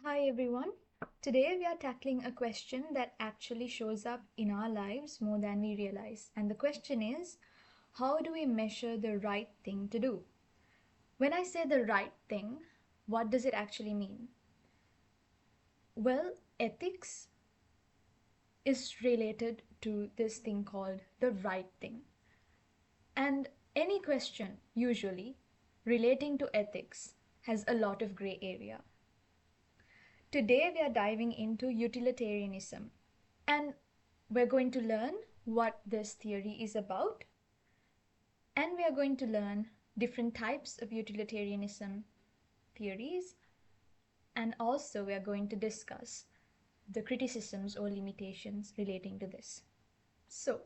Hi everyone. Today we are tackling a question that actually shows up in our lives more than we realize. And the question is, how do we measure the right thing to do? When I say the right thing, what does it actually mean? Well, ethics is related to this thing called the right thing. And any question, usually, relating to ethics has a lot of gray area. Today we are diving into utilitarianism, and we're going to learn what this theory is about, and we are going to learn different types of utilitarianism theories, and also we are going to discuss the criticisms or limitations relating to this. So,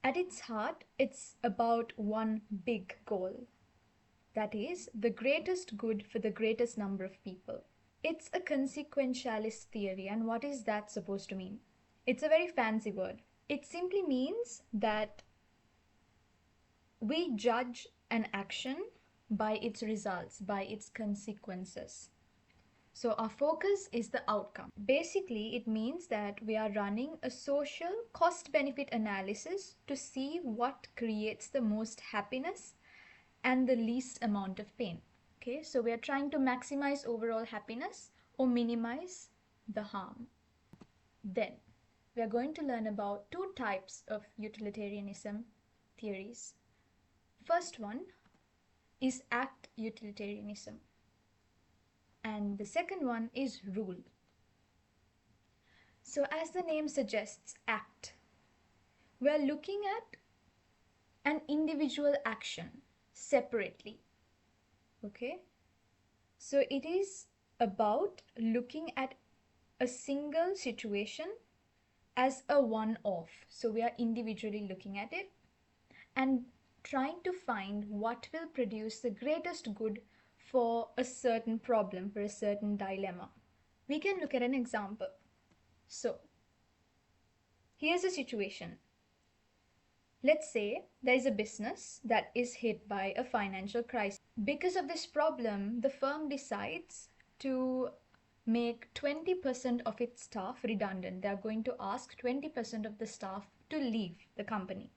at its heart, it's about one big goal, that is, the greatest good for the greatest number of people. It's a consequentialist theory, and what is that supposed to mean? It's a very fancy word. It simply means that we judge an action by its results, by its consequences. So our focus is the outcome. Basically, it means that we are running a social cost-benefit analysis to see what creates the most happiness and the least amount of pain. Okay, so we are trying to maximize overall happiness or minimize the harm. Then, we are going to learn about two types of utilitarianism theories. First one is act utilitarianism, and the second one is rule. So, as the name suggests, act, we are looking at an individual action separately. Okay, so it is about looking at a single situation as a one-off. So we are individually looking at it and trying to find what will produce the greatest good for a certain problem, for a certain dilemma. We can look at an example. So, here's a situation. Let's say there is a business that is hit by a financial crisis. Because of this problem, the firm decides to make 20% of its staff redundant. They are going to ask 20% of the staff to leave the company.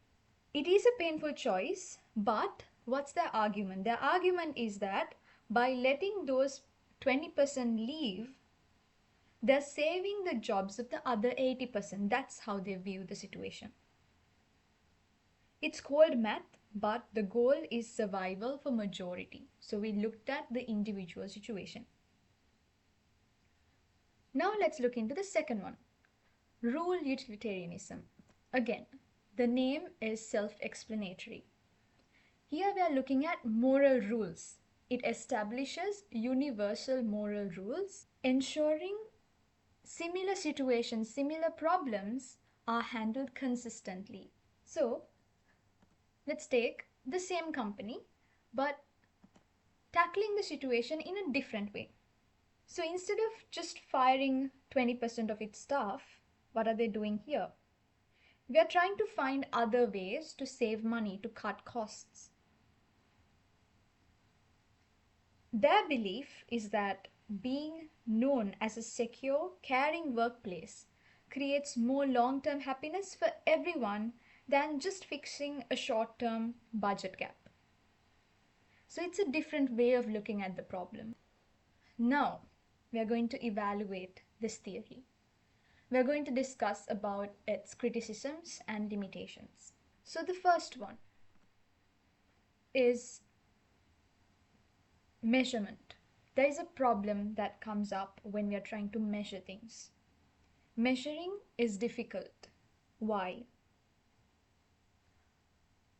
It is a painful choice, but what's their argument? Their argument is that by letting those 20% leave, they're saving the jobs of the other 80%. That's how they view the situation. It's called math, but the goal is survival for majority. So we looked at the individual situation. Now let's look into the second one, rule utilitarianism. Again, the name is self-explanatory. Here we are looking at moral rules. It establishes universal moral rules, ensuring similar situations, similar problems are handled consistently. So, let's take the same company, but tackling the situation in a different way. So instead of just firing 20% of its staff, what are they doing here? We are trying to find other ways to save money, to cut costs. Their belief is that being known as a secure, caring workplace creates more long-term happiness for everyone than just fixing a short-term budget gap. So it's a different way of looking at the problem. Now, we are going to evaluate this theory. We are going to discuss about its criticisms and limitations. So the first one is measurement. There is a problem that comes up when we are trying to measure things. Measuring is difficult. Why?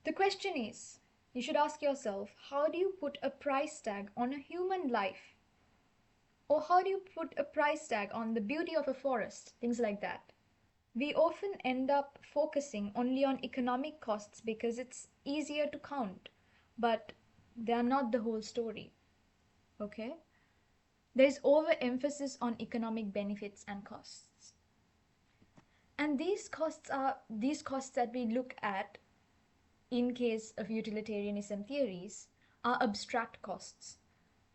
The question is, you should ask yourself, how do you put a price tag on a human life? Or how do you put a price tag on the beauty of a forest? Things like that. We often end up focusing only on economic costs because it's easier to count, but they are not the whole story. Okay? There is overemphasis on economic benefits and costs. And these costs that we look at in case of utilitarianism theories are abstract costs.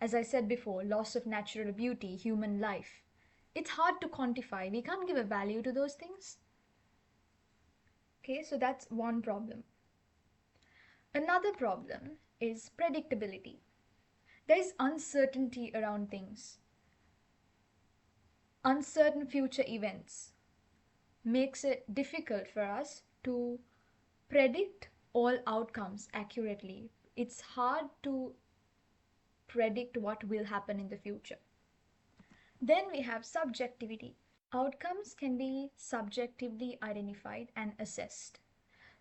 as I said before, loss of natural beauty, human life. It's hard to quantify. We can't give a value to those things. Okay, so that's one problem. Another problem is predictability. There is uncertainty around things. Uncertain future events makes it difficult for us to predict all outcomes accurately. It's hard to predict what will happen in the future. Then we have subjectivity. Outcomes can be subjectively identified and assessed.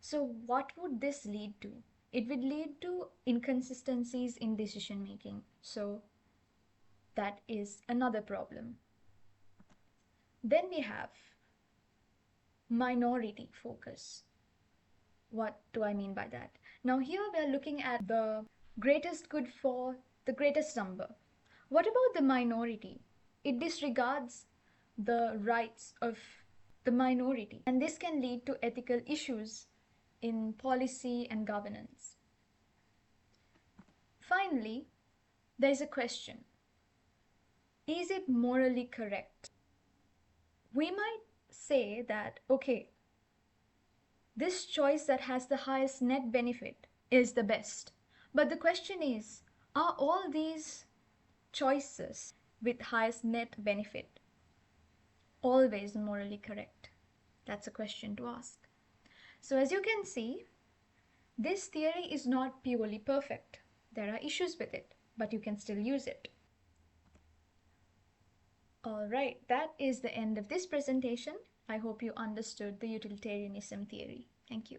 So, what would this lead to? It would lead to inconsistencies in decision making. So, that is another problem. Then we have minority focus. What do I mean by that? Now, here we are looking at the greatest good for the greatest number. What about the minority? It disregards the rights of the minority, and this can lead to ethical issues in policy and governance. Finally, there is a question: is it morally correct? We might say that, okay, this choice that has the highest net benefit is the best. But the question is, are all these choices with highest net benefit always morally correct? That's a question to ask. So as you can see, this theory is not purely perfect. There are issues with it, but you can still use it. Alright, that is the end of this presentation. I hope you understood the utilitarianism theory. Thank you.